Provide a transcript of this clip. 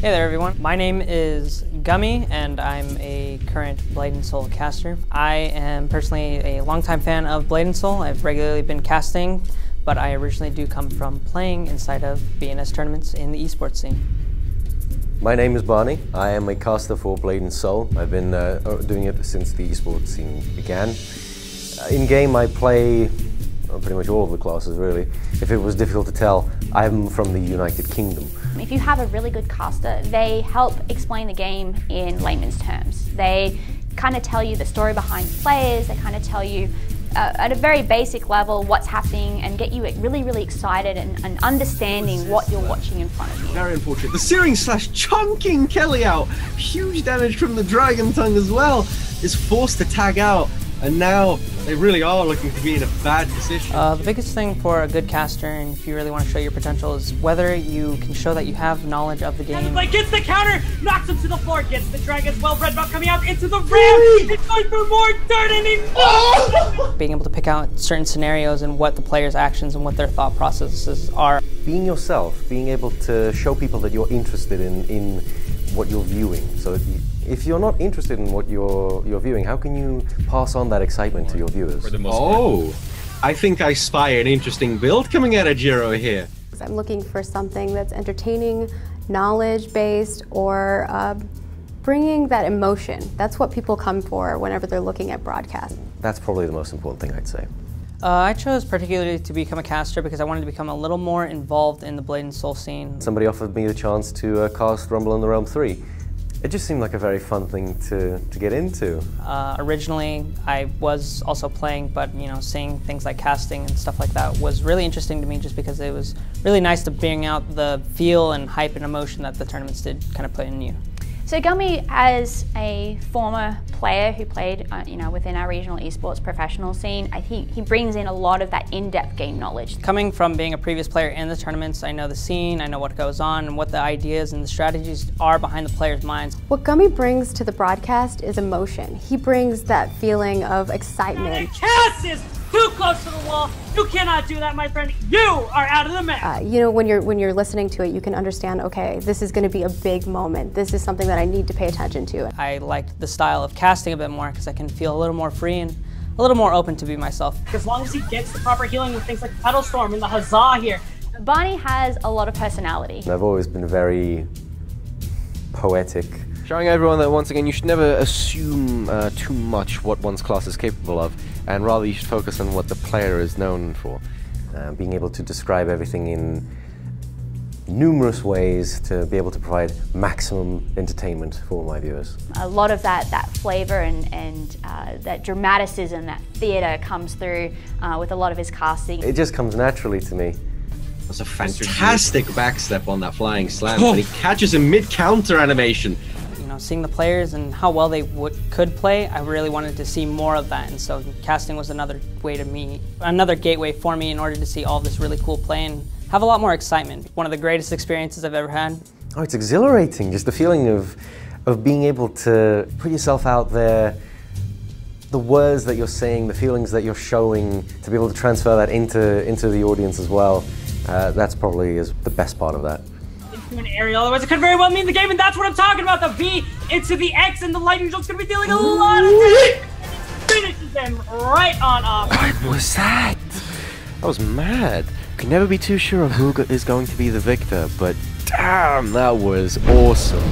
Hey there everyone, my name is Gummy and I'm a current Blade & Soul caster. I am personally a longtime fan of Blade & Soul. I've regularly been casting, but I originally do come from playing inside of BNS tournaments in the esports scene. My name is Barney. I am a caster for Blade & Soul. I've been doing it since the esports scene began. In-game I play pretty much all of the classes really. If it was difficult to tell, I'm from the United Kingdom. If you have a really good caster, they help explain the game in layman's terms. They kind of tell you the story behind players, they kind of tell you at a very basic level what's happening and get you really excited and understanding what you're watching in front of you. Very unfortunate. The searing slash chunking Kelly out. Huge damage from the Dragon Tongue as well. Is forced to tag out. And now they really are looking to be in a bad position. The biggest thing for a good caster, and if you really want to show your potential, is whether you can show that you have knowledge of the game. Like gets the counter, knocks him to the floor, gets the drag as well. Red buff coming out into the ram. It's going for more dirt and he Being able to pick out certain scenarios and what the player's actions and what their thought processes are. Being yourself, being able to show people that you're interested in what you're viewing. So if you're not interested in what you're viewing, how can you pass on that excitement to your viewers? Oh, I think I spy an interesting build coming out of Jiro here. I'm looking for something that's entertaining, knowledge-based, or bringing that emotion. That's what people come for whenever they're looking at broadcast. That's probably the most important thing I'd say. I chose particularly to become a caster because I wanted to become a little more involved in the Blade & Soul scene. Somebody offered me the chance to cast Rumble in the Realm 3. It just seemed like a very fun thing to get into. Originally, I was also playing, but seeing things like casting and stuff like that was really interesting to me just because it was really nice to bring out the feel and hype and emotion that the tournaments did kind of put in you. So Gummy, as a former player who played within our regional esports professional scene, I think he brings in a lot of that in-depth game knowledge. Coming from being a previous player in the tournaments, I know the scene, I know what goes on and what the ideas and the strategies are behind the players' minds. What Gummy brings to the broadcast is emotion. He brings that feeling of excitement. Cass is too close to the wall. You cannot do that, my friend. You are out of the match. When you're listening to it, you can understand, okay, this is going to be a big moment. This is something that I need to pay attention to. I liked the style of casting a bit more because I can feel a little more free and a little more open to be myself. As long as he gets the proper healing with things like Petal Storm and the Huzzah here. Barney has a lot of personality. I've always been very poetic. Showing everyone that, once again, you should never assume too much what one's class is capable of, and rather you should focus on what the player is known for. Being able to describe everything in numerous ways to be able to provide maximum entertainment for my viewers. A lot of that flavor and that dramaticism, that theatre comes through with a lot of his casting. It just comes naturally to me. That's a fantastic backstep on that flying slam, and he catches him mid-counter animation. Seeing the players and how well they could play, I really wanted to see more of that, and so casting was another gateway for me in order to see all this really cool play and have a lot more excitement. One of the greatest experiences I've ever had. Oh, it's exhilarating, just the feeling of being able to put yourself out there, the words that you're saying, the feelings that you're showing, to be able to transfer that into the audience as well. That's probably the best part of that. Into an aerial, otherwise it could very well mean the game, and that's what I'm talking about. The V into the X, and the lightning joke's gonna be dealing a lot of damage. Finishes him right on off. What was that? That was mad. Can never be too sure of who is going to be the victor, but damn, that was awesome.